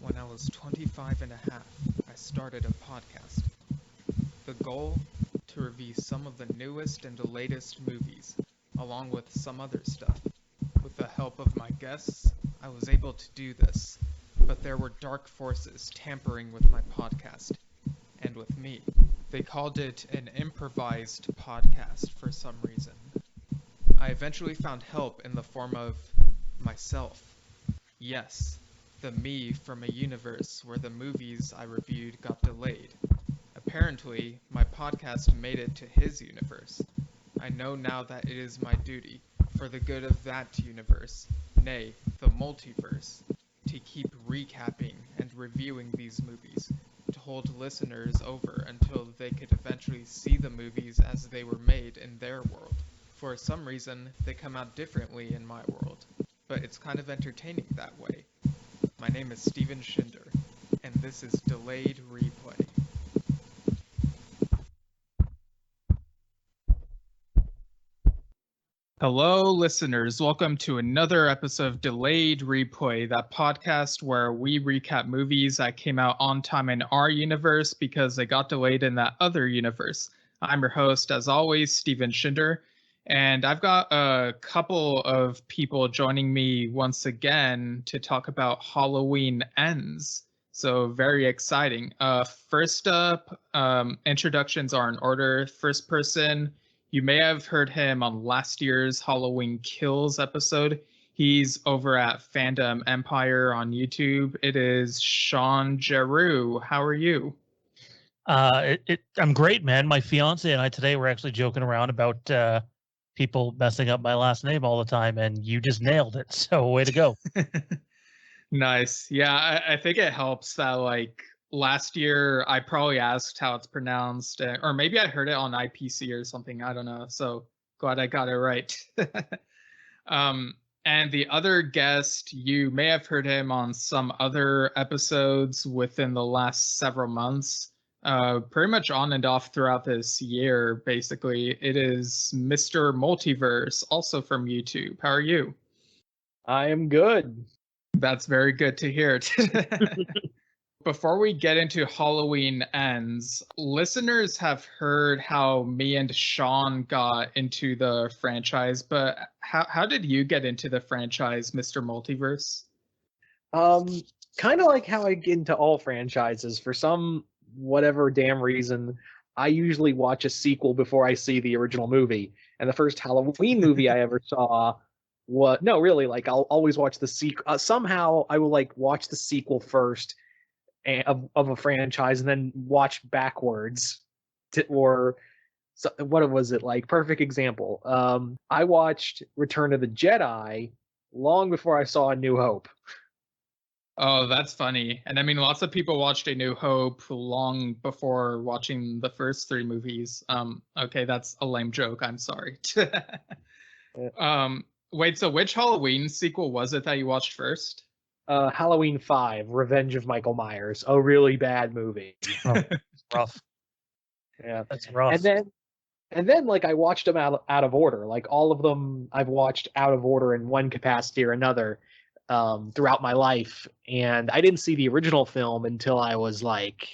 When I was 25 and a half, I started a podcast. The goal? To review some of the newest and latest movies, along with some other stuff. With the help of my guests, I was able to do this, but there were dark forces tampering with my podcast, and with me. They called it an improvised podcast for some reason. I eventually found help in the form of myself. Yes, the me from a universe where the movies I reviewed got delayed. Apparently, my podcast made it to his universe. I know now that it is my duty, for the good of that universe, nay, the multiverse, to keep recapping and reviewing these movies, to hold listeners over until they could eventually see the movies as they were made in their world. For some reason, they come out differently in my world, but it's kind of entertaining that way. My name is Steven Shinder, and this is Delayed Replay. Hello, listeners. Welcome to another episode of Delayed Replay, that podcast where we recap movies that came out on time in our universe because they got delayed in that other universe. I'm your host, as always, Steven Shinder, and I've got a couple of people joining me once again to talk about Halloween Ends. So very exciting. First up, introductions are in order. First person, you may have heard him on last year's Halloween Kills episode. He's over at Fandom Empire on YouTube. It is Shawn Geroux. How are you? I'm great, man. My fiance and I today were actually joking around about people messing up my last name all the time, and you just nailed it. So way to go. Nice. Yeah, I think it helps that, like, last year I probably asked how it's pronounced, or maybe I heard it on IPC or something. I don't know. So glad I got it right. And the other guest, you may have heard him on some other episodes within the last several months. Pretty much on and off throughout this year, basically. It is Mr. Multiverse, also from YouTube. How are you? I am good. That's very good to hear. Before we get into Halloween Ends, listeners have heard how me and Shawn got into the franchise, but how did you get into the franchise, Mr. Multiverse? Kind of like how I get into all franchises. For some whatever damn reason, I usually watch a sequel before I see the original movie. And the first Halloween movie I ever saw I'll always watch the sequel. Somehow I will like watch the sequel first of a franchise and then watch backwards what was it like? Perfect example. I watched Return of the Jedi long before I saw A New Hope. Oh, that's funny. And I mean, lots of people watched A New Hope long before watching the first three movies. Okay, that's a lame joke. I'm sorry. Wait, so which Halloween sequel was it that you watched first? Halloween 5, Revenge of Michael Myers. A really bad movie. Oh, rough. Yeah. That's rough. And then like I watched them out of order. Like all of them I've watched out of order in one capacity or another throughout my life. And I didn't see the original film until I was like,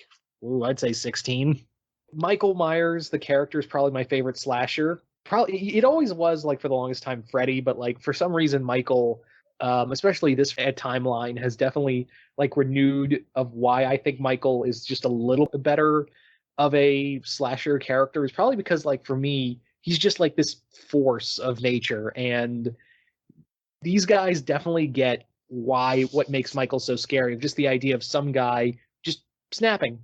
I'd say 16. Michael Myers, the character, is probably my favorite slasher. Probably it always was, like, for the longest time, Freddy, but like for some reason Michael, especially this timeline, has definitely like renewed of why I think Michael is just a little bit better of a slasher character. Is probably because, like, for me, he's just like this force of nature, and these guys definitely get what makes Michael so scary. Just the idea of some guy just snapping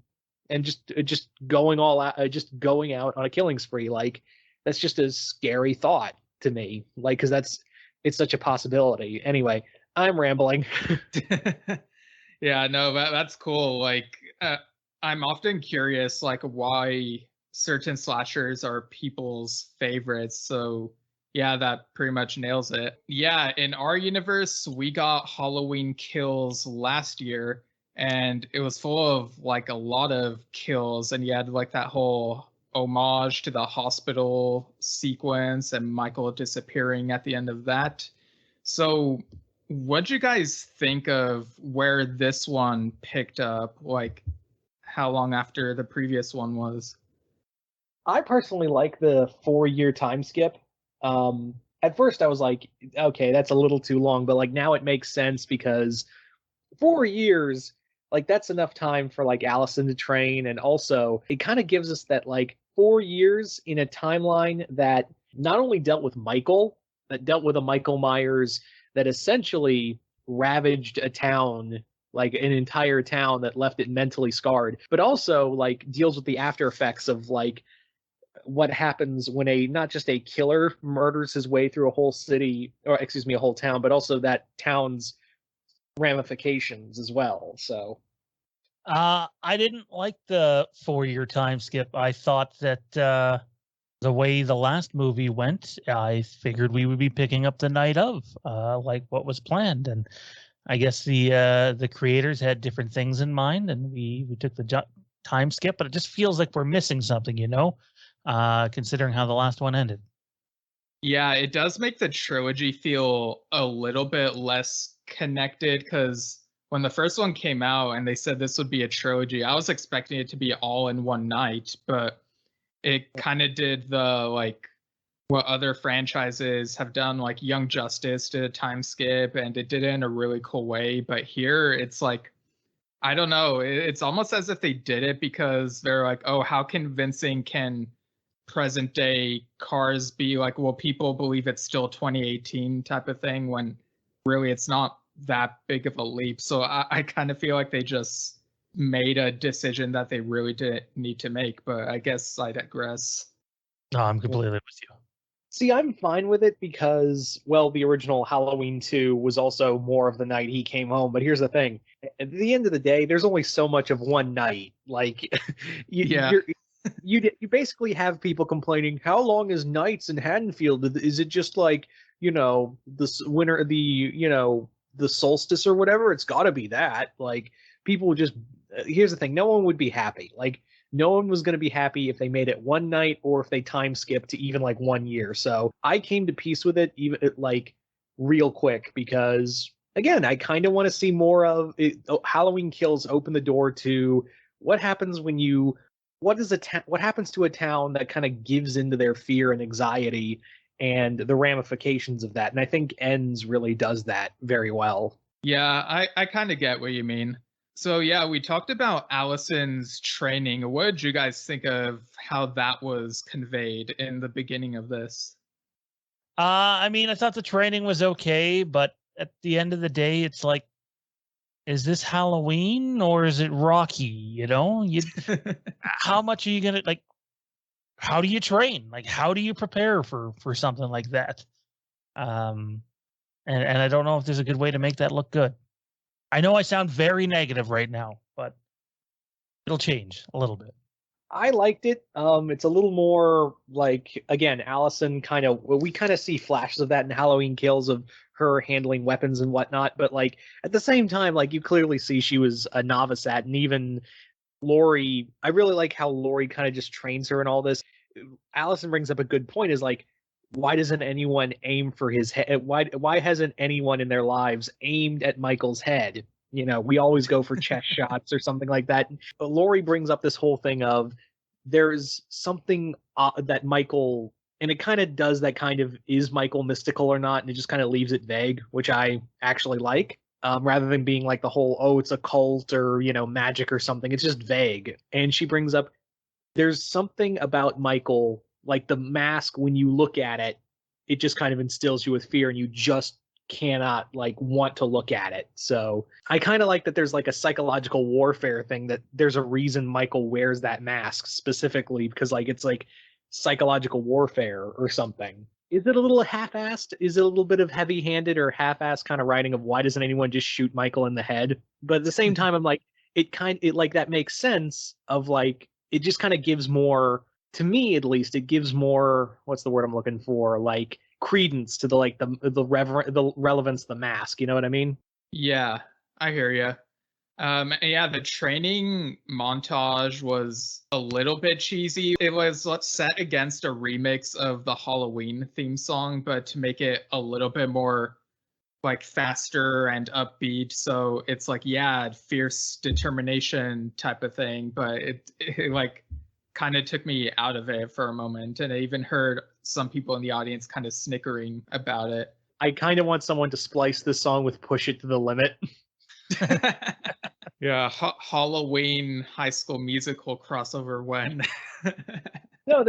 and just going all out, just going out on a killing spree. Like, that's just a scary thought to me. Like, because it's such a possibility. Anyway, I'm rambling. Yeah, no, that's cool. Like, I'm often curious, like, why certain slashers are people's favorites. So yeah, that pretty much nails it. Yeah, in our universe, we got Halloween Kills last year, and it was full of like a lot of kills, and you had like that whole homage to the hospital sequence and Michael disappearing at the end of that. So What'd you guys think of where this one picked up? Like, how long after the previous one was? I personally like the 4-year time skip. At first I was like, okay, that's a little too long, but like now it makes sense because 4 years, like that's enough time for like Allison to train, and also it kind of gives us that like 4 years in a timeline that not only dealt with Michael, that dealt with a Michael Myers that essentially ravaged a town, like an entire town that left it mentally scarred, but also like deals with the after effects of like what happens when a not just a killer murders his way through a whole city, or excuse me, a whole town, but also that town's ramifications as well. So I didn't like the 4-year time skip. I thought that the way the last movie went, I figured we would be picking up the night of, like what was planned. And I guess the creators had different things in mind, and we took the time skip. But it just feels like we're missing something, considering how the last one ended. Yeah, it does make the trilogy feel a little bit less connected, because when the first one came out and they said this would be a trilogy, I was expecting it to be all in one night, but it kind of did the like what other franchises have done, like Young Justice did a time skip and it did it in a really cool way. But here it's like, I don't know, it's almost as if they did it because they're like, oh, how convincing can present day cars be? Like, will people believe it's still 2018 type of thing, when really it's not that big of a leap. So I kind of feel like they just made a decision that they really didn't need to make, but I guess I digress. No, I'm completely with you. see, I'm fine with it because, well, the original Halloween 2 was also more of the night he came home. But here's the thing: at the end of the day, there's only so much of one night. Like, Yeah. you basically have people complaining, how long is nights in Haddonfield? Is it just like, the winter, the solstice or whatever? It's got to be that. Like, people would just. Here's the thing: no one would be happy. Like, no one was going to be happy if they made it one night or if they time skipped to even like 1 year. So I came to peace with it, even like real quick, because again, I kind of want to see more of it. Halloween Kills open the door to what happens when you what happens to a town that kind of gives into their fear and anxiety and the ramifications of that. And I think Ends really does that very well. Yeah, I kind of get what you mean. So yeah, we talked about Allison's training. What did you guys think of how that was conveyed in the beginning of this? I mean, I thought the training was okay, but at the end of the day, it's like, is this Halloween or is it Rocky? How much are you gonna like? How do you train? Like, how do you prepare for something like that? And I don't know if there's a good way to make that look good. I know I sound very negative right now, but it'll change a little bit. I liked it. It's a little more like, again, Allison we kind of see flashes of that in Halloween Kills of her handling weapons and whatnot, but like at the same time, like you clearly see she was a novice at, and even Laurie, I really like how Laurie kind of just trains her in all this. Allison brings up a good point, is like, why doesn't anyone aim for his head? Why hasn't anyone in their lives aimed at Michael's head? We always go for chest shots or something like that. But Laurie brings up this whole thing of there's something that Michael, and it kind of does that kind of, is Michael mystical or not? And it just kind of leaves it vague, which I actually like. Rather than being like the whole, oh, it's a cult or, magic or something. It's just vague. And she brings up, there's something about Michael, like the mask, when you look at it, it just kind of instills you with fear and you just cannot like want to look at it. So I kind of like that there's like a psychological warfare thing, that there's a reason Michael wears that mask specifically, because like it's like psychological warfare or something. Is it a little half-assed? Is it a little bit of heavy-handed or half-assed kind of writing of why doesn't anyone just shoot Michael in the head? But at the same time, I'm like, it like that makes sense of like, it just kind of gives more, to me at least, it gives more, what's the word I'm looking for, like credence to the relevance of the mask. You know what I mean? Yeah, I hear you. Yeah, the training montage was a little bit cheesy. It was set against a remix of the Halloween theme song, but to make it a little bit more like faster and upbeat, so it's like, yeah, fierce determination type of thing, but it like kind of took me out of it for a moment, and I even heard some people in the audience kind of snickering about it. I kind of want someone to splice this song with Push It to the Limit. Yeah, Halloween High School Musical crossover when. What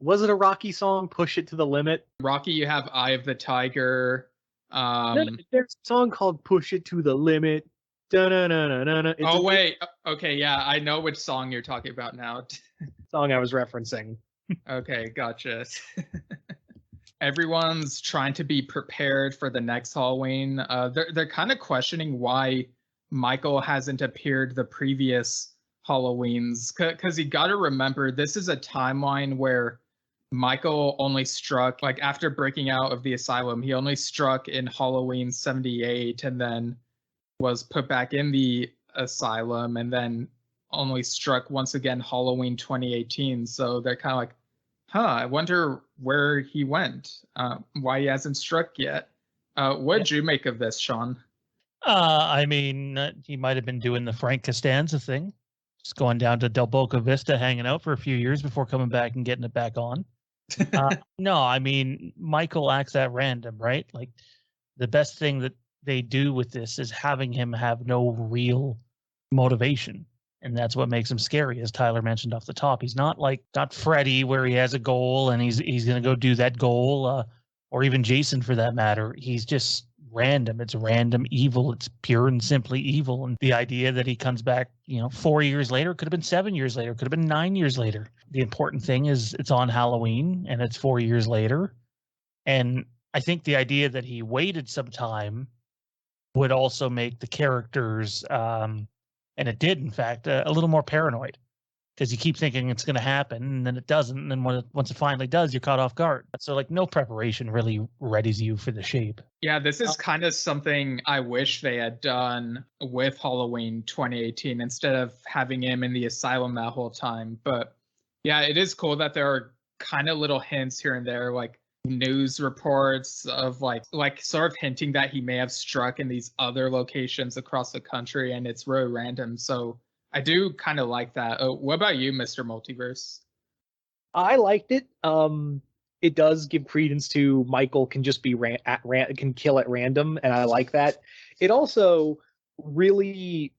was it, a Rocky song, Push It to the Limit? Rocky, you have Eye of the Tiger. There's a song called Push It to the Limit. Oh, wait. Okay, yeah, I know which song you're talking about now. Song I was referencing. Okay, gotcha. Everyone's trying to be prepared for the next Halloween. They're kind of questioning why Michael hasn't appeared the previous Halloweens, because you got to remember, this is a timeline where Michael only struck, like, after breaking out of the asylum, he only struck in Halloween 78 and then was put back in the asylum and then only struck once again Halloween 2018. So they're kind of like, I wonder where he went, why he hasn't struck yet. What did you make of this, Shawn? I mean, he might have been doing the Frank Costanza thing, just going down to Del Boca Vista, hanging out for a few years before coming back and getting it back on. No, I mean, Michael acts at random, right? Like, the best thing that they do with this is having him have no real motivation. And that's what makes him scary, as Tyler mentioned off the top. He's not Freddy, where he has a goal and he's going to go do that goal, or even Jason for that matter. He's just random. It's random evil. It's pure and simply evil. And the idea that he comes back, 4 years later, could have been 7 years later, could have been 9 years later. The important thing is it's on Halloween and it's 4 years later. And I think the idea that he waited some time would also make the characters, and it did, in fact, a little more paranoid, because you keep thinking it's going to happen and then it doesn't. And then once it finally does, you're caught off guard. So no preparation really readies you for the shape. Yeah, this is kind of something I wish they had done with Halloween 2018 instead of having him in the asylum that whole time. But yeah, it is cool that there are kind of little hints here and there, like news reports of like sort of hinting that he may have struck in these other locations across the country, and it's really random. So I do kind of like that. What about you, Mr. Multiverse? I liked it. It does give credence to Michael can just be can kill at random, and I like that. It also really,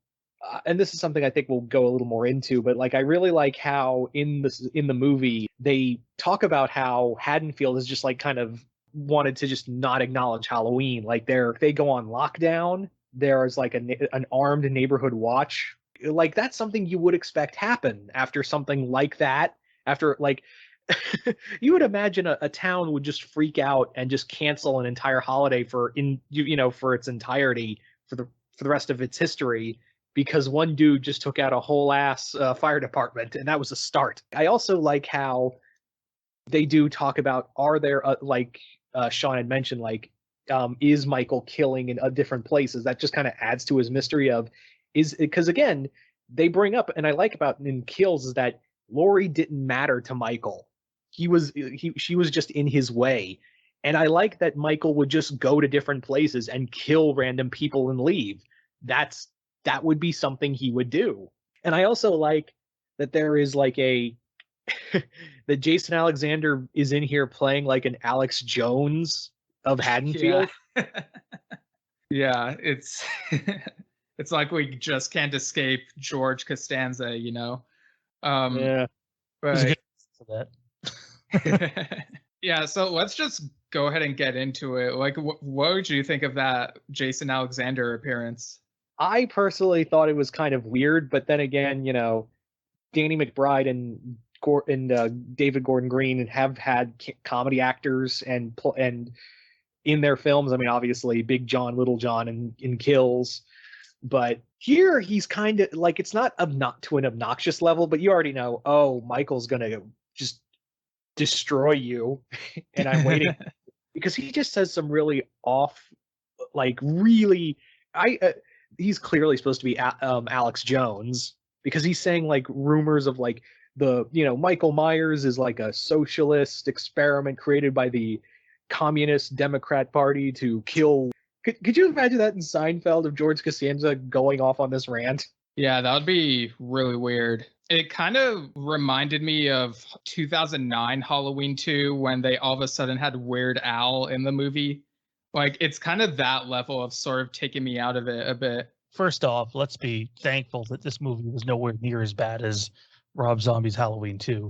and this is something I think we'll go a little more into, but I really like how in the movie they talk about how Haddonfield is just kind of wanted to just not acknowledge Halloween. They go on lockdown. There's an armed neighborhood watch. That's something you would expect happen after something like that. After you would imagine a town would just freak out and just cancel an entire holiday for its entirety for the rest of its history, because one dude just took out a whole ass fire department, and that was a start. I also like how they do talk about, are there Shawn had mentioned, is Michael killing in different places? That just kind of adds to his mystery of, because again, they bring up, and I like about in Kills, is that Laurie didn't matter to Michael. She was just in his way. And I like that Michael would just go to different places and kill random people and leave. That would be something he would do. And I also like that there is that Jason Alexander is in here playing an Alex Jones of Haddonfield. Yeah, it's it's like we just can't escape George Costanza, Yeah. But that. yeah, so let's just go ahead and get into it. What would you think of that Jason Alexander appearance? I personally thought it was kind of weird, but then again, Danny McBride and David Gordon Green have had comedy actors and in their films. I mean, obviously, Big John, Little John in Kills, but here he's kind of it's not to an obnoxious level, but you already know, oh, Michael's gonna just destroy you, and I'm waiting because he just says some really he's clearly supposed to be Alex Jones, because he's saying rumors of Michael Myers is a socialist experiment created by the communist Democrat Party to kill. Could you imagine that in Seinfeld of George Costanza going off on this rant? Yeah, that would be really weird. It kind of reminded me of 2009 Halloween 2 when they all of a sudden had Weird Al in the movie. Like, it's kind of that level of sort of taking me out of it a bit. First off, let's be thankful that this movie was nowhere near as bad as Rob Zombie's Halloween 2.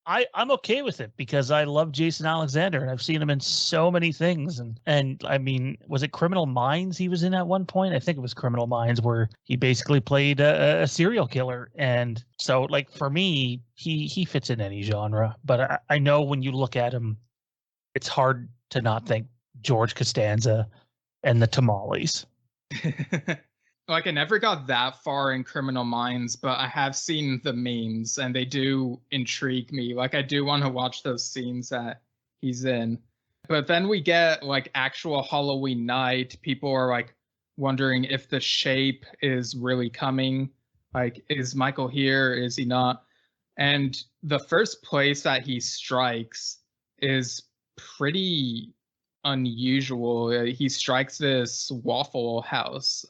I'm okay with it because I love Jason Alexander and I've seen him in so many things. And I mean, was it Criminal Minds he was in at one point? I think it was Criminal Minds where he basically played a serial killer. And so, like, for me, he fits in any genre. But I know when you look at him, it's hard to not think George Costanza and the Tamales. Like, I never got that far in Criminal Minds, but I have seen the memes and they do intrigue me. Like, I do want to watch those scenes that he's in. But then we get like actual Halloween night. People are like wondering if the shape is really coming. Like, is Michael here? Is he not? And the first place that he strikes is pretty unusual. He strikes this Waffle House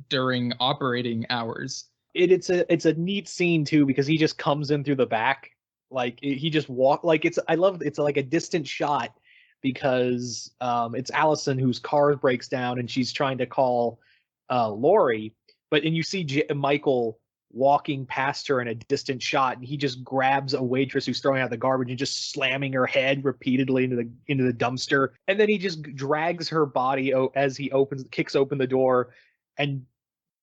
during operating hours. It's a neat scene too because he just comes in through the back. Like he just I love it's like a distant shot because it's Allison whose car breaks down and she's trying to call Laurie, and you see Michael walking past her in a distant shot, and he just grabs a waitress who's throwing out the garbage and just slamming her head repeatedly into the dumpster, and then he just drags her body as he kicks open the door, and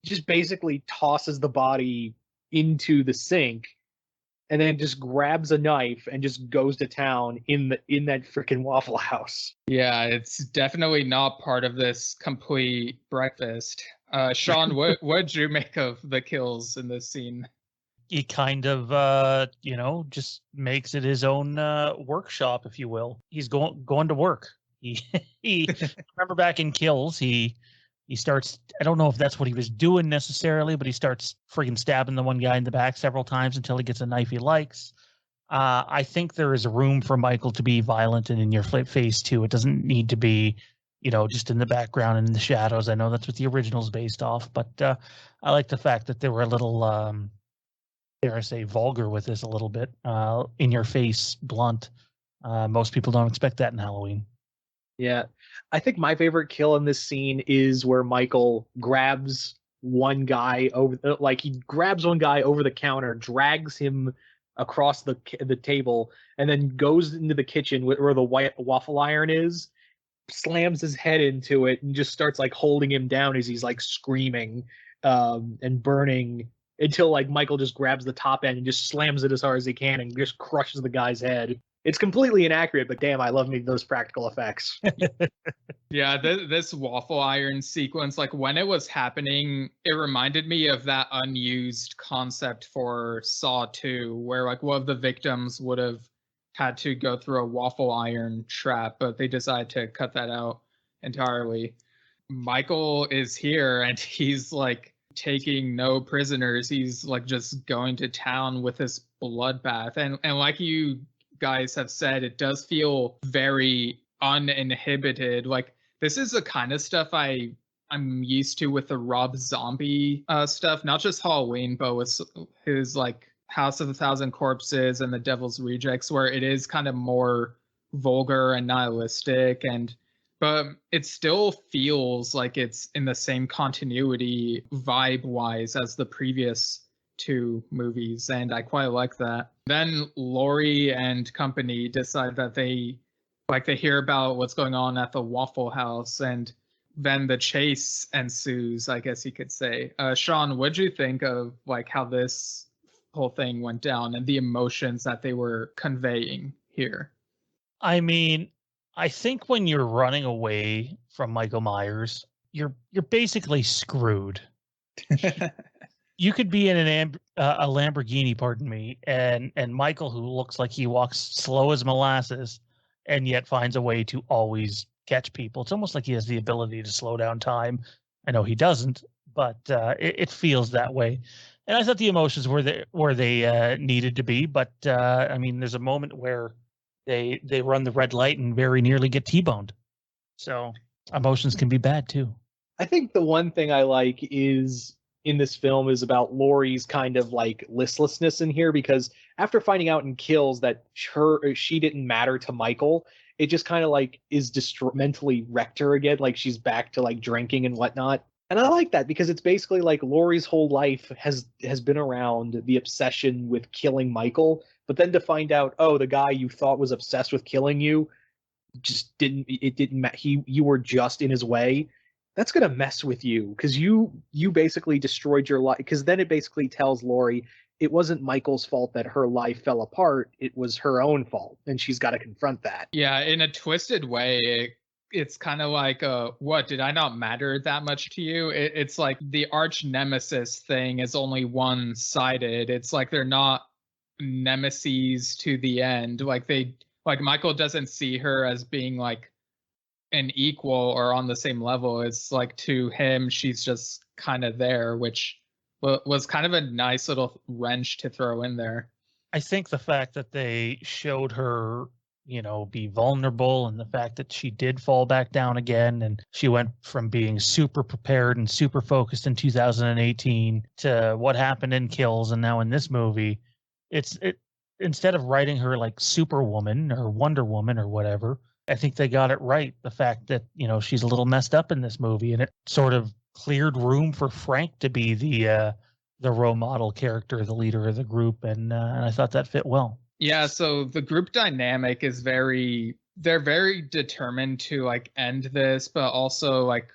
just basically tosses the body into the sink, and then just grabs a knife and just goes to town in that freaking Waffle House. Yeah, it's definitely not part of this complete breakfast. Shawn, what'd you make of the kills in this scene? He kind of, just makes it his own workshop, if you will. He's going to work. He remember back in Kills, he starts. I don't know if that's what he was doing necessarily, but he starts friggin' stabbing the one guy in the back several times until he gets a knife he likes. I think there is room for Michael to be violent and in your face too. It doesn't need to be, just in the background and in the shadows. I know that's what the original's based off, but I like the fact that they were a little, dare I say, vulgar with this a little bit, in your face, blunt. Most people don't expect that in Halloween. Yeah, I think my favorite kill in this scene is where Michael grabs one guy over the counter, drags him across the table, and then goes into the kitchen where the white waffle iron is, slams his head into it, and just starts like holding him down as he's like screaming and burning until like Michael just grabs the top end and just slams it as hard as he can and just crushes the guy's head. It's completely inaccurate, but damn, I love me those practical effects. Yeah, this waffle iron sequence, like when it was happening, it reminded me of that unused concept for Saw 2, where like one of the victims would have had to go through a waffle iron trap, but they decided to cut that out entirely. Michael is here and he's like taking no prisoners. He's like just going to town with this bloodbath. And like you guys have said, it does feel very uninhibited. Like this is the kind of stuff I'm used to with the Rob Zombie stuff, not just Halloween, but with his like House of a Thousand Corpses and The Devil's Rejects, where it is kind of more vulgar and nihilistic, but it still feels like it's in the same continuity vibe-wise as the previous two movies, and I quite like that. Then Laurie and company decide that they hear about what's going on at the Waffle House, and then the chase ensues, I guess you could say. Shawn, what'd you think of like how this whole thing went down and the emotions that they were conveying here? I mean, I think when you're running away from Michael Myers, you're basically screwed. You could be in a Lamborghini, pardon me, and Michael, who looks like he walks slow as molasses, and yet finds a way to always catch people. It's almost like he has the ability to slow down time. I know he doesn't, but it feels that way. And I thought the emotions were they needed to be. But I mean, there's a moment where they run the red light and very nearly get T-boned. So emotions can be bad too. I think the one thing I like is in this film is about Laurie's kind of like listlessness in here, because after finding out in Kills that she didn't matter to Michael, it just kind of like is mentally wrecked her again. Like she's back to like drinking and whatnot. And I like that because it's basically like Laurie's whole life has been around the obsession with killing Michael, but then to find out, oh, the guy you thought was obsessed with killing you just didn't you were just in his way. That's gonna mess with you because you basically destroyed your life. Because then it basically tells Laurie it wasn't Michael's fault that her life fell apart. It was her own fault, and she's got to confront that. Yeah, in a twisted way, it's kind of like, what, did I not matter that much to you? It's like the arch nemesis thing is only one-sided. It's like they're not nemeses to the end. Like Michael doesn't see her as being like an equal or on the same level. It's like to him, she's just kind of there, which was kind of a nice little wrench to throw in there. I think the fact that they showed her, be vulnerable, and the fact that she did fall back down again, and she went from being super prepared and super focused in 2018 to what happened in Kills and now in this movie, it instead of writing her like Superwoman or Wonder Woman or whatever, I think they got it right. The fact that, she's a little messed up in this movie, and it sort of cleared room for Frank to be the role model character, the leader of the group, and I thought that fit well. Yeah, so the group dynamic is they're very determined to like end this, but also like,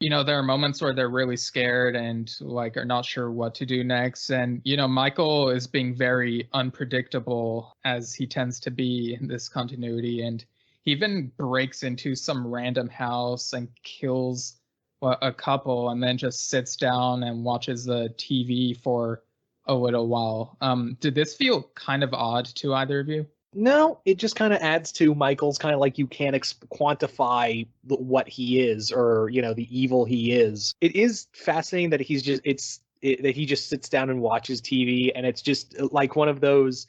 there are moments where they're really scared and like are not sure what to do next. And, Michael is being very unpredictable, as he tends to be in this continuity. And he even breaks into some random house and kills a couple and then just sits down and watches the TV for a little while. Did this feel kind of odd to either of you? No, it just kind of adds to Michael's kind of like you can't quantify what he is, or the evil he is. It is fascinating that that he just sits down and watches TV, and it's just like one of those.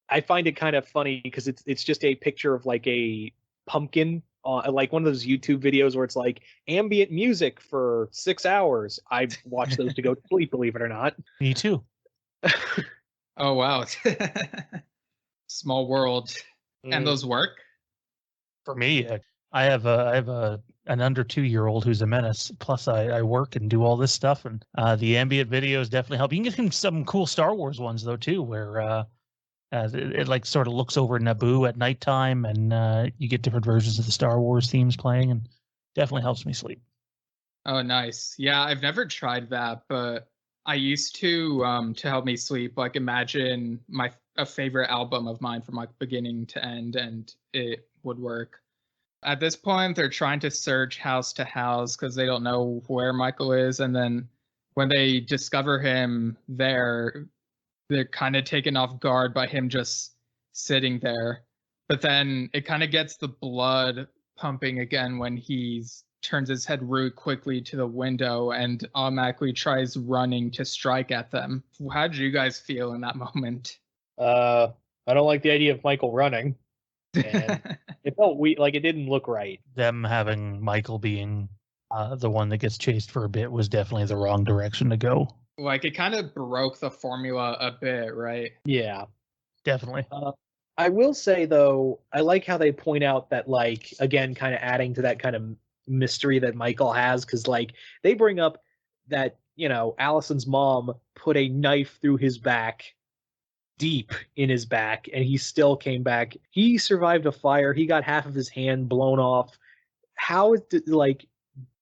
I find it kind of funny because it's just a picture of like a pumpkin, like one of those YouTube videos where it's like ambient music for 6 hours. I watch those to go to sleep, believe it or not. Me too. Oh wow. Small world. And those work? For me, I have an under 2-year-old who's a menace. Plus, I work and do all this stuff, and the ambient videos definitely help. You can get some cool Star Wars ones though too, where it like sort of looks over Naboo at nighttime, and you get different versions of the Star Wars themes playing, and definitely helps me sleep. Oh, nice. Yeah, I've never tried that, but I used to help me sleep. Like imagine a favorite album of mine from like beginning to end, and it would work. At this point, they're trying to search house to house because they don't know where Michael is, and then when they discover him there, they're kind of taken off guard by him just sitting there. But then it kind of gets the blood pumping again when he turns his head really quickly to the window and automatically tries running to strike at them. How did you guys feel in that moment? I don't like the idea of Michael running. And it felt like it didn't look right. Them having Michael being the one that gets chased for a bit was definitely the wrong direction to go. Like it kind of broke the formula a bit, right? Yeah, definitely. I will say though, I like how they point out that, like, again, kind of adding to that kind of mystery that Michael has, because like they bring up that Allison's mom put a knife through his back, deep in his back, and he still came back. He survived a fire. He got half of his hand blown off. How is it, like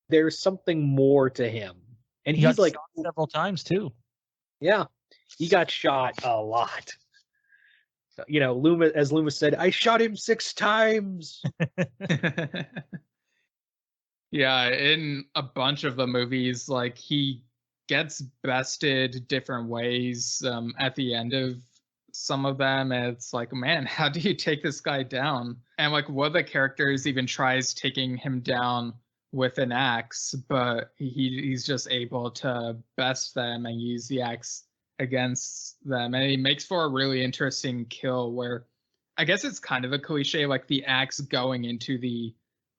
there's something more to him? And he's like several times too. Yeah, he got shot a lot. Loomis, as Loomis said, I shot him 6 times. Yeah, in a bunch of the movies, like he gets bested different ways at the end of some of them. And it's like, man, how do you take this guy down? And like one of the characters even tries taking him down with an axe, but he's just able to best them and use the axe against them. And he makes for a really interesting kill where I guess it's kind of a cliche, like the axe going into the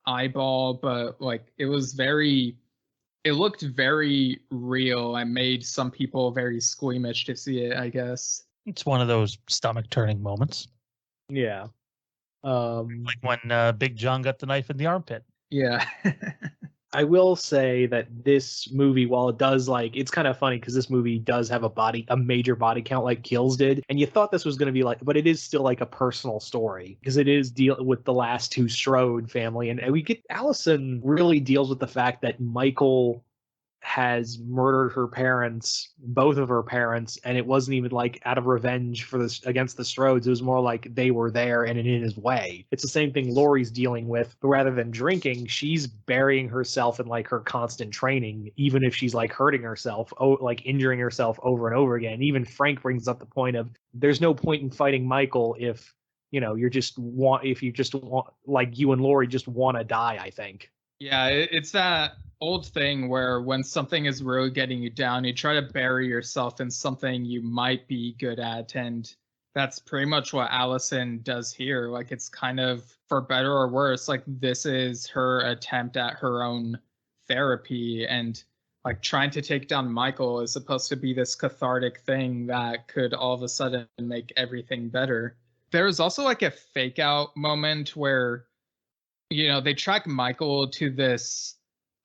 eyeball, but like it looked very real and made some people very squeamish to see it, I guess. It's one of those stomach turning moments. Yeah. Like when Big John got the knife in the armpit. Yeah. I will say that this movie, while it does it's kind of funny because this movie does have a major body count like Kills did, and you thought this was going to be but it is still like a personal story because it is deal with the last two Strode family, and Allison really deals with the fact that Michael has murdered her parents, both of her parents, and it wasn't even out of revenge for this against the Strodes. It was more like they were there and in his way. It's the same thing Laurie's dealing with, but rather than drinking, she's burying herself in her constant training, even if she's hurting herself, injuring herself over and over again. Even Frank brings up the point of there's no point in fighting Michael if you just want you and Laurie just want to die, I think. Yeah, it's that old thing where when something is really getting you down, you try to bury yourself in something you might be good at, and that's pretty much what Allison does here. It's kind of, for better or worse, this is her attempt at her own therapy, and trying to take down Michael is supposed to be this cathartic thing that could all of a sudden make everything better. There's also a fake out moment where they track Michael to this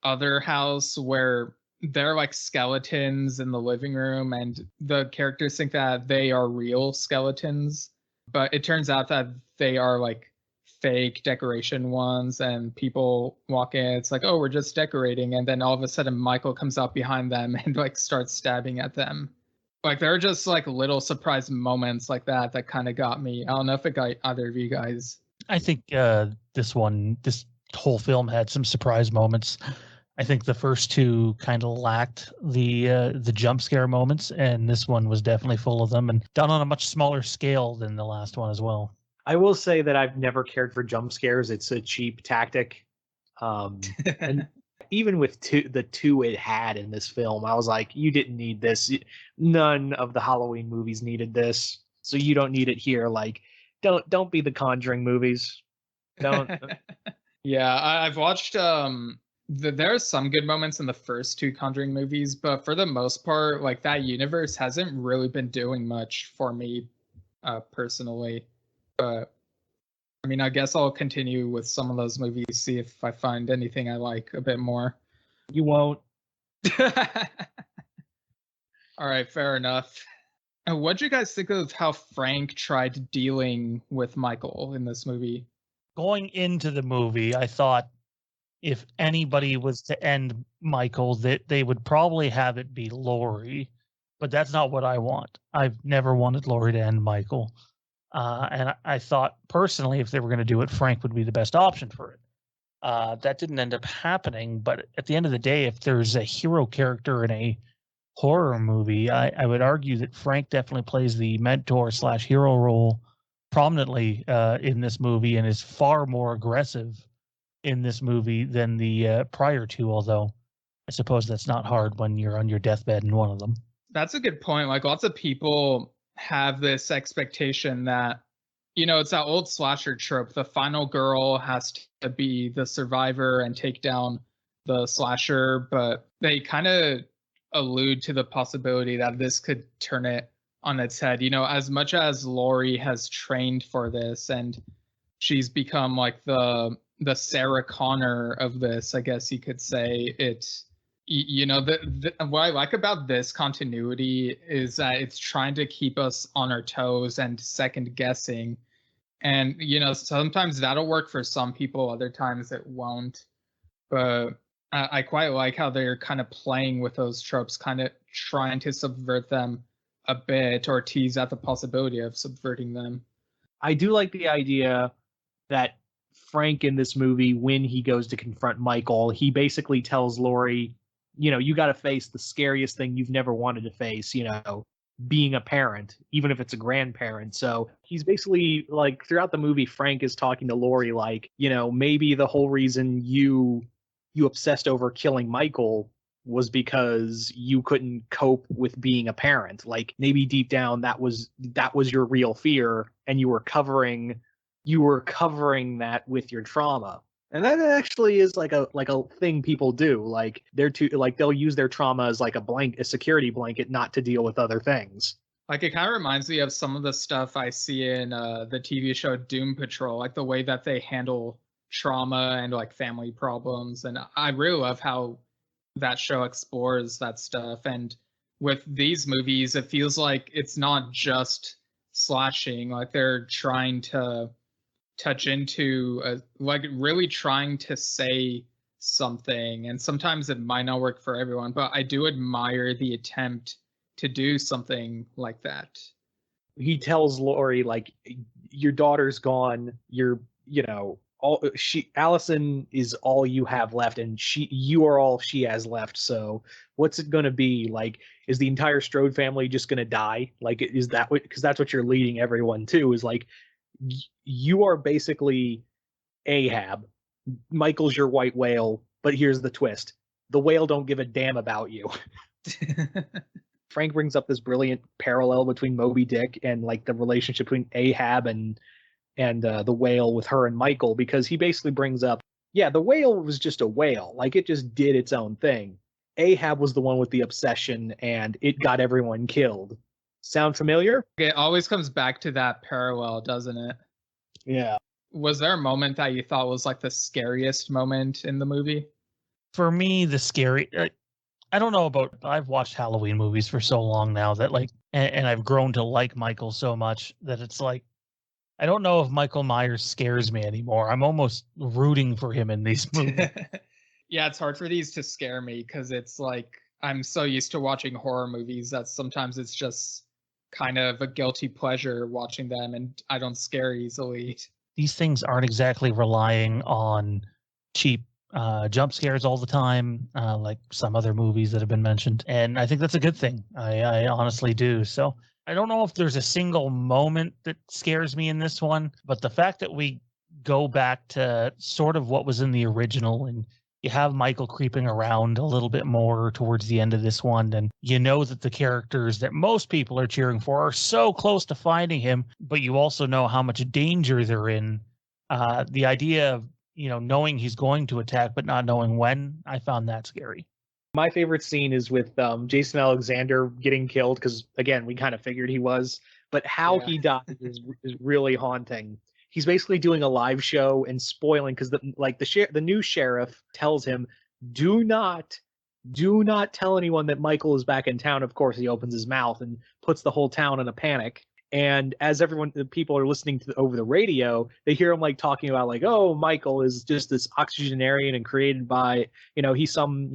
other house where there are skeletons in the living room, and the characters think that they are real skeletons, but it turns out that they are fake decoration ones, and people walk in, it's oh, we're just decorating, and then all of a sudden Michael comes out behind them and starts stabbing at them. There are just little surprise moments like that kind of got me. I don't know if it got either of you guys. I think this whole film had some surprise moments. I think the first two kind of lacked the jump scare moments, and this one was definitely full of them, and done on a much smaller scale than the last one as well. I will say that I've never cared for jump scares. It's a cheap tactic. And even with the two it had in this film, I was you didn't need this. None of the Halloween movies needed this, so you don't need it here. Don't be the Conjuring movies. Don't. Yeah, I've watched there are some good moments in the first two Conjuring movies, but for the most part, that universe hasn't really been doing much for me personally. But I mean, I guess I'll continue with some of those movies, see if I find anything I like a bit more. You won't. All right, fair enough. And what'd you guys think of how Frank tried dealing with Michael in this movie? Going into the movie, I thought if anybody was to end Michael, that they would probably have it be Laurie, but that's not what I want. I've never wanted Laurie to end Michael. And I thought personally, if they were going to do it, Frank would be the best option for it. That didn't end up happening, but at the end of the day, if there's a hero character in a horror movie, I would argue that Frank definitely plays the mentor / hero role prominently in this movie, and is far more aggressive in this movie than the prior two, although I suppose that's not hard when you're on your deathbed in one of them. That's a good point. Lots of people have this expectation that, it's that old slasher trope. The final girl has to be the survivor and take down the slasher, but they kind of allude to the possibility that this could turn it on its head. As much as Laurie has trained for this and she's become the Sarah Connor of this, I guess you could say, it's what I like about this continuity is that it's trying to keep us on our toes and second guessing. And, sometimes that'll work for some people, other times it won't. But I quite like how they're kind of playing with those tropes, kind of trying to subvert them a bit, or tease out the possibility of subverting them. I do like the idea that Frank in this movie, when he goes to confront Michael, he basically tells Laurie, you got to face the scariest thing you've never wanted to face, being a parent, even if it's a grandparent. So he's basically throughout the movie, Frank is talking to Laurie maybe the whole reason you obsessed over killing Michael was because you couldn't cope with being a parent. Maybe deep down that was your real fear, and you were covering that with your trauma. And that actually is like a thing people do. Like they'll use their trauma as like a security blanket, not to deal with other things. Like, it kind of reminds me of some of the stuff I see in the TV show Doom Patrol, like the way that they handle trauma and like family problems. And I really love how that show explores that stuff. And with these movies, it feels like it's not just slashing, like they're trying to touch into like really trying to say something. And sometimes it might not work for everyone, but I do admire the attempt to do something like that. He tells Laurie, like, your daughter's gone, Allison is all you have left, and you are all she has left. So what's it gonna be? Like, is the entire Strode family just gonna die? Like, is that what, because that's what you're leading everyone to, is like, you are basically Ahab. Michael's your white whale, but here's the twist. The whale don't give a damn about you. Frank brings up this brilliant parallel between Moby Dick and like the relationship between Ahab and the whale with her and Michael, because he basically brings up, yeah, the whale was just a whale. Like, it just did its own thing. Ahab was the one with the obsession, and it got everyone killed. Sound familiar? It always comes back to that parallel, doesn't it? Yeah. Was there a moment that you thought was like the scariest moment in the movie? For me, I don't know about, I've watched Halloween movies for so long now that like, and I've grown to like Michael so much that it's like, I don't know if Michael Myers scares me anymore. I'm almost rooting for him in these movies. Yeah, it's hard for these to scare me because it's like, I'm so used to watching horror movies that sometimes it's just kind of a guilty pleasure watching them, and I don't scare easily. These things aren't exactly relying on cheap jump scares all the time, like some other movies that have been mentioned. And I think that's a good thing. I honestly do. So I don't know if there's a single moment that scares me in this one, but the fact that we go back to sort of what was in the original, and you have Michael creeping around a little bit more towards the end of this one, and you know that the characters that most people are cheering for are so close to finding him, but you also know how much danger they're in. The idea of, knowing he's going to attack, but not knowing when, I found that scary. My favorite scene is with Jason Alexander getting killed, because, again, we kind of figured he was, but how he dies is really haunting. He's basically doing a live show and spoiling, because the new sheriff tells him, do not tell anyone that Michael is back in town. Of course, he opens his mouth and puts the whole town in a panic. And as the people are listening to over the radio, they hear him like talking about like, oh, Michael is just this octogenarian and created by, he's some,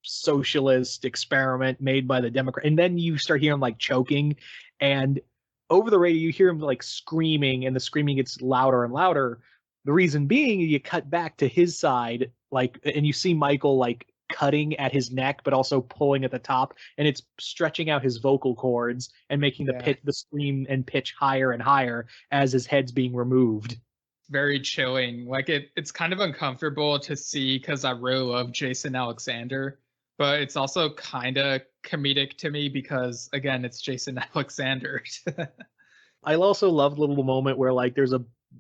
socialist experiment made by the Democrat. And then you start hearing him like choking, and over the radio you hear him like screaming, and the screaming gets louder and louder. The reason being, you cut back to his side, like, and you see Michael like cutting at his neck, but also pulling at the top, and it's stretching out his vocal cords and making the scream and pitch higher and higher as his head's being removed. Very chilling. Like, it's kind of uncomfortable to see because I really love Jason Alexander, but it's also kind of comedic to me because, again, it's Jason Alexander. I also love the little moment where like there's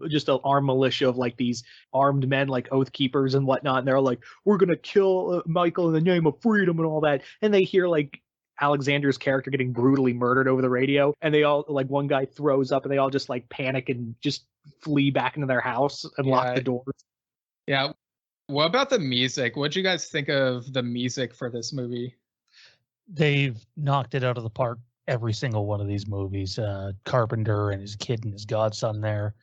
just an armed militia of like these armed men, like oath keepers and whatnot, and they're like, we're gonna kill Michael in the name of freedom and all that, and they hear like Alexander's character getting brutally murdered over the radio, and they all, like, one guy throws up and they all just like panic and just flee back into their house and lock the doors. Yeah. What about the music? What'd you guys think of the music for this movie? They've knocked it out of the park every single one of these movies. Carpenter and his kid and his godson there.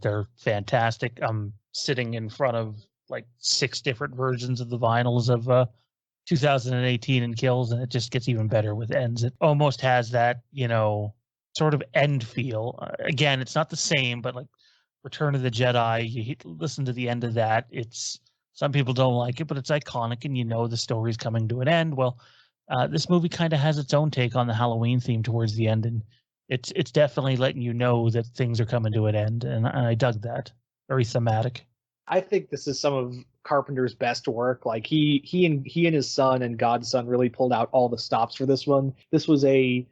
They're fantastic. I'm sitting in front of like 6 different versions of the vinyls of 2018 and Kills, and it just gets even better with Ends. It almost has that, sort of end feel. Again, it's not the same, but like Return of the Jedi, you listen to the end of that. Some people don't like it, but it's iconic, and the story's coming to an end. Well, this movie kind of has its own take on the Halloween theme towards the end, and it's definitely letting you know that things are coming to an end, and I dug that. Very thematic. I think this is some of Carpenter's best work. Like he and his son and godson really pulled out all the stops for this one. This was a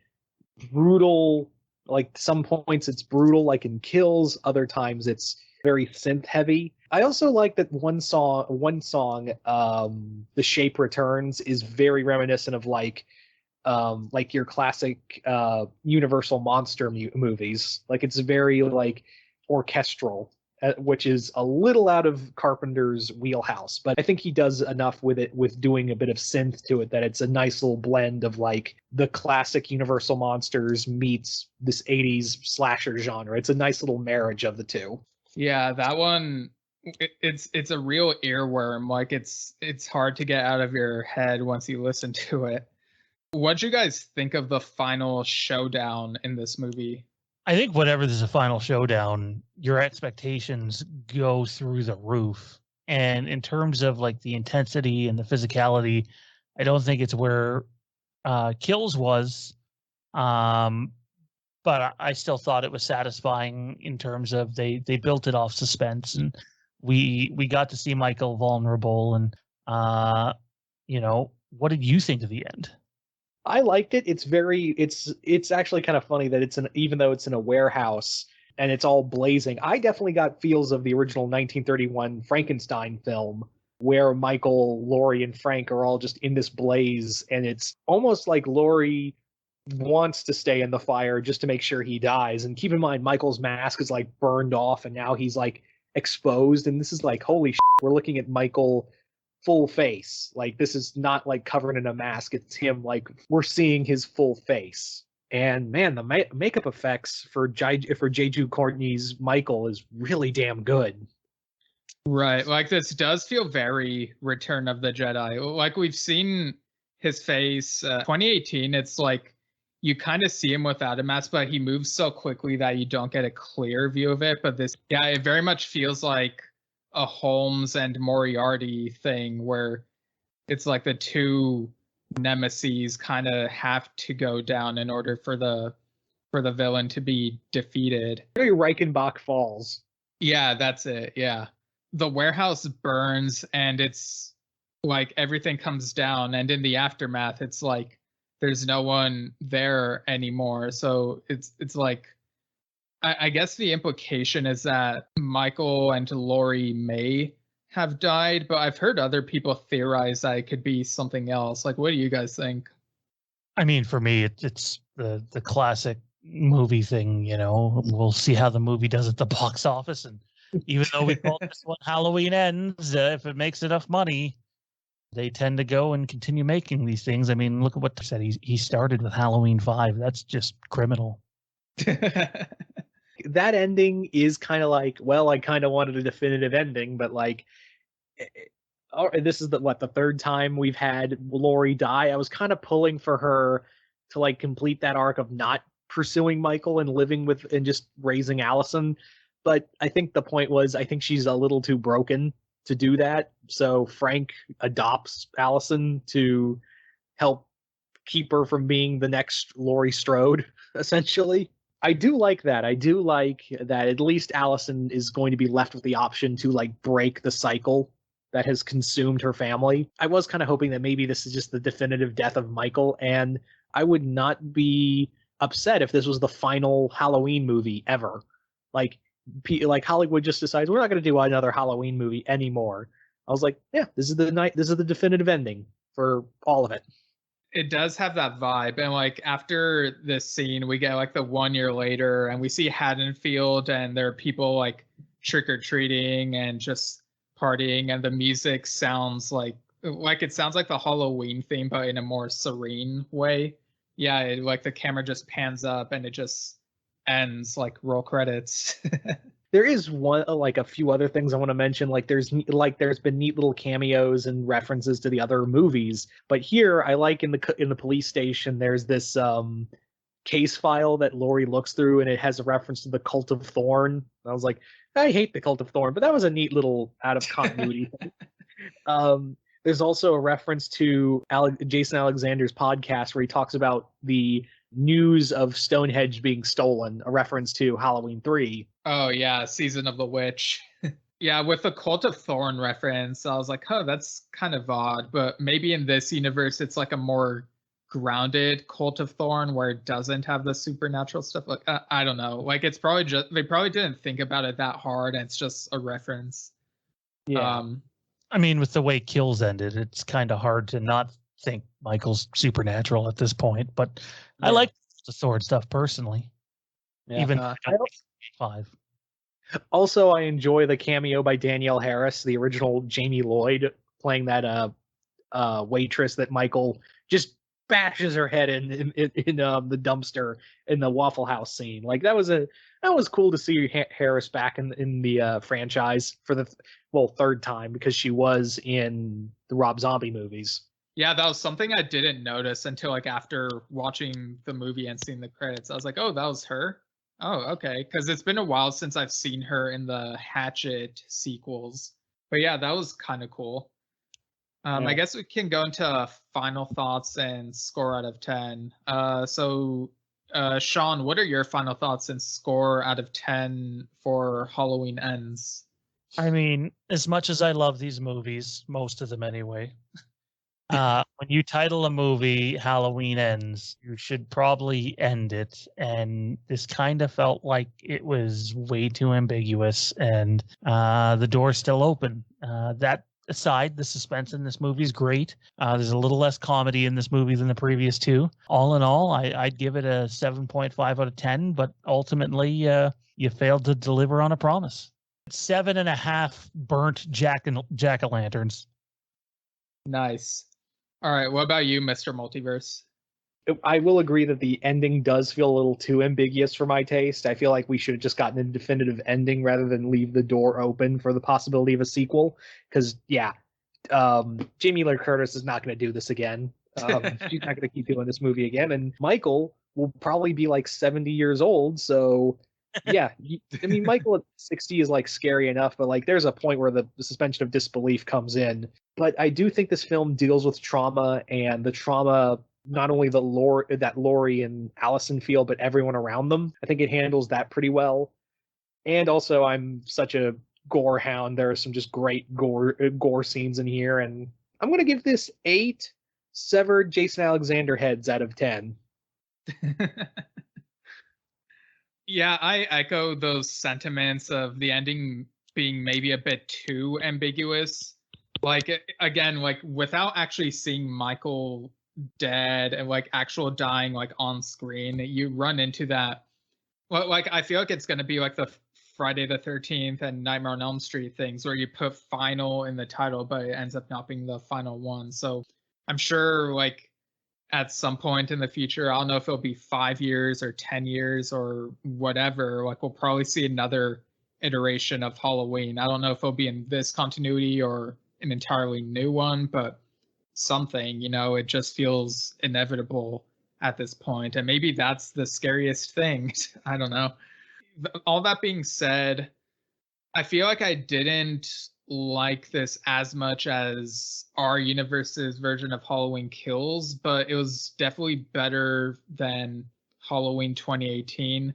brutal Like some points it's brutal, like in kills. Other times it's very synth heavy. I also like that one song, "The Shape Returns," is very reminiscent of like your classic Universal monster movies. Like it's very like orchestral, which is a little out of Carpenter's wheelhouse, but I think he does enough with it, with doing a bit of synth to it, that it's a nice little blend of like the classic Universal monsters meets this 80s slasher genre. It's a nice little marriage of the two. Yeah, that one, it's a real earworm. Like it's hard to get out of your head once you listen to it. What'd you guys think of the final showdown in this movie? I think whenever there's a final showdown, your expectations go through the roof. And in terms of like the intensity and the physicality, I don't think it's where Kills was. But I still thought it was satisfying in terms of they built it off suspense, and we got to see Michael vulnerable. And what did you think of the end? I liked it. It's actually kind of funny that even though it's in a warehouse and it's all blazing, I definitely got feels of the original 1931 Frankenstein film, where Michael, Laurie, and Frank are all just in this blaze, and it's almost like Laurie wants to stay in the fire just to make sure he dies. And keep in mind, Michael's mask is like burned off, and now he's like exposed, and this is like, holy shit, we're looking at Michael full face. Like this is not like covered in a mask, it's him, like we're seeing his full face. And man, the makeup effects for Jeju Courtney's Michael is really damn good. Right, like this does feel very Return of the Jedi. Like we've seen his face 2018, it's like you kind of see him without a mask, but he moves so quickly that you don't get a clear view of it. But this, yeah, it very much feels like a Holmes and Moriarty thing, where it's like the two nemeses kind of have to go down in order for the villain to be defeated. Very Reichenbach Falls. Yeah, that's it. Yeah, the warehouse burns, and it's like everything comes down, and in the aftermath, it's like there's no one there anymore. So it's like, I guess the implication is that Michael and Laurie may have died, but I've heard other people theorize that it could be something else. Like, what do you guys think? I mean, for me, it's the classic movie thing. We'll see how the movie does at the box office, and even though we call this one Halloween Ends, if it makes enough money, they tend to go and continue making these things. I mean, look at what they said. He started with Halloween 5. That's just criminal. That ending is kind of like, well, I kind of wanted a definitive ending, but like, this is the third time we've had Laurie die. I was kind of pulling for her to like complete that arc of not pursuing Michael and living with and just raising Allison. But I think the point was, I think she's a little too broken to do that. So Frank adopts Allison to help keep her from being the next Laurie Strode, essentially. I do like that. I do like that at least Allison is going to be left with the option to like break the cycle that has consumed her family. I was kind of hoping that maybe this is just the definitive death of Michael, and I would not be upset if this was the final Halloween movie ever. Like Hollywood just decides we're not going to do another Halloween movie anymore. I was like, yeah, this is the definitive ending for all of it. It does have that vibe. And like after this scene, we get like the 1 year later, and we see Haddonfield, and there are people like trick-or-treating and just partying, and the music sounds like it sounds like the Halloween theme, but in a more serene way. Yeah, like the camera just pans up and it just ends, like roll credits. There is a few other things I want to mention. There's been neat little cameos and references to the other movies, but here I like in the police station, there's this case file that Laurie looks through, and it has a reference to the Cult of Thorn. I was like, I hate the Cult of Thorn, but that was a neat little out of continuity thing. There's also a reference to Jason Alexander's podcast where he talks about the news of Stonehenge being stolen, a reference to Halloween 3. Oh yeah, Season of the Witch. Yeah, with the Cult of Thorn reference, I was like, oh, that's kind of odd, but maybe in this universe it's like a more grounded Cult of Thorn where it doesn't have the supernatural stuff. Like I don't know. Like it's probably just they probably didn't think about it that hard, and it's just a reference. Yeah. I mean, with the way Kills ended, it's kind of hard to not think Michael's supernatural at this point. But I like the sword stuff personally. Yeah. Even I 5. Also, I enjoy the cameo by Danielle Harris, the original Jamie Lloyd, playing that waitress that Michael just bashes her head in the dumpster in the Waffle House scene. Like that was cool to see Harris back in the franchise for the third time, because she was in the Rob Zombie movies. Yeah, that was something I didn't notice until like after watching the movie and seeing the credits. I was like, oh, that was her. Oh, okay. Because it's been a while since I've seen her in the Hatchet sequels. But yeah, that was kind of cool. I guess we can go into final thoughts and score out of 10. So, Shawn, what are your final thoughts and score out of 10 for Halloween Ends? I mean, as much as I love these movies, most of them anyway, when you title a movie Halloween Ends, you should probably end it. And this kind of felt like it was way too ambiguous, and the door's still open. That aside, the suspense in this movie is great. There's a little less comedy in this movie than the previous two. All in all, I'd give it a 7.5 out of 10, but ultimately you failed to deliver on a promise. 7.5 burnt jack-o'-lanterns. Nice. All right, what about you, Mr. Multiverse? I will agree that the ending does feel a little too ambiguous for my taste. I feel like we should have just gotten a definitive ending rather than leave the door open for the possibility of a sequel. Because, Jamie Lee Curtis is not going to do this again. She's not going to keep doing this movie again. And Michael will probably be like 70 years old. So, yeah. I mean, Michael at 60 is like scary enough, but like there's a point where the suspension of disbelief comes in. But I do think this film deals with trauma, and the trauma, not only that Laurie and Allison feel, but everyone around them. I think it handles that pretty well. And also, I'm such a gore hound. There are some just great gore scenes in here, and I'm going to give this 8 severed Jason Alexander heads out of 10. Yeah, I echo those sentiments of the ending being maybe a bit too ambiguous. Like, again, like without actually seeing Michael dead and like actual dying like on screen, you run into that. Well, like I feel like it's going to be like the Friday the 13th and Nightmare on Elm Street things where you put final in the title, but it ends up not being the final one. So I'm sure like at some point in the future, I don't know if it'll be 5 years or 10 years or whatever, like we'll probably see another iteration of Halloween. I don't know if it'll be in this continuity or an entirely new one, but something, it just feels inevitable at this point. And maybe that's the scariest thing. I don't know. All that being said, I feel like I didn't like this as much as our universe's version of Halloween Kills, but it was definitely better than Halloween 2018.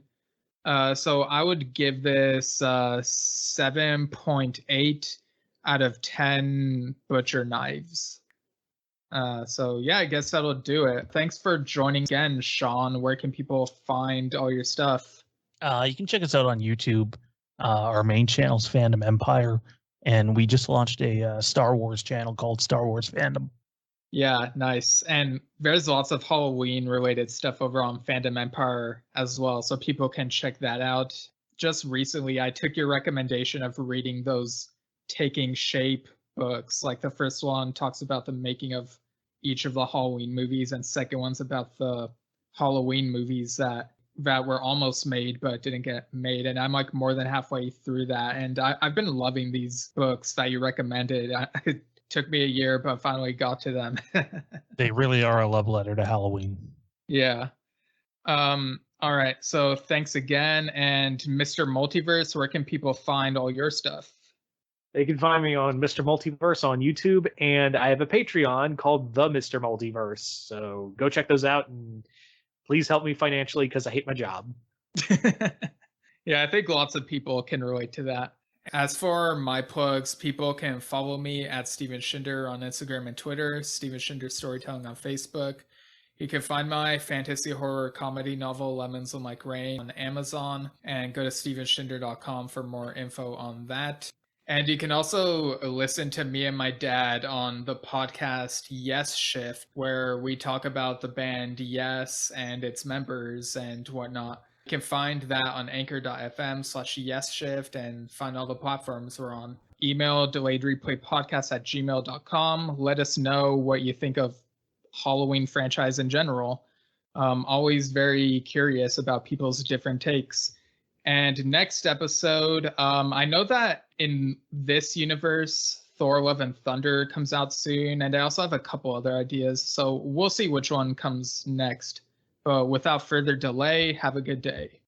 So I would give this 7.8 out of 10 butcher knives. So yeah, I guess that'll do it. Thanks for joining again, Shawn. Where can people find all your stuff? You can check us out on YouTube. Our main channel's Fandom Empire, and we just launched a Star Wars channel called Star Wars Fandom. Yeah, nice. And there's lots of Halloween related stuff over on Fandom Empire as well, so people can check that out. Just recently, I took your recommendation of reading those Taking Shape books. Like the first one talks about the making of each of the Halloween movies, and second one's about the Halloween movies that were almost made but didn't get made. And I'm like more than halfway through that, and I've been loving these books that you recommended. It took me a year, but finally got to them. They really are a love letter to Halloween. Yeah. All right. So thanks again. And Mr. Multiverse, where can people find all your stuff? They can find me on Mr. Multiverse on YouTube, and I have a Patreon called The Mr. Multiverse. So go check those out, and please help me financially because I hate my job. Yeah, I think lots of people can relate to that. As for my plugs, people can follow me at Steven Shinder on Instagram and Twitter, Steven Shinder Storytelling on Facebook. You can find my fantasy horror comedy novel Lemons Will Like Rain on Amazon, and go to stevenshinder.com for more info on that. And you can also listen to me and my dad on the podcast Yes Shift, where we talk about the band Yes and its members and whatnot. You can find that on anchor.fm/YesShift and find all the platforms we're on. Email delayedreplaypodcast@gmail.com. Let us know what you think of Halloween franchise in general. Always very curious about people's different takes. And next episode, I know that in this universe, Thor Love and Thunder comes out soon, and I also have a couple other ideas, so we'll see which one comes next. But without further delay, have a good day.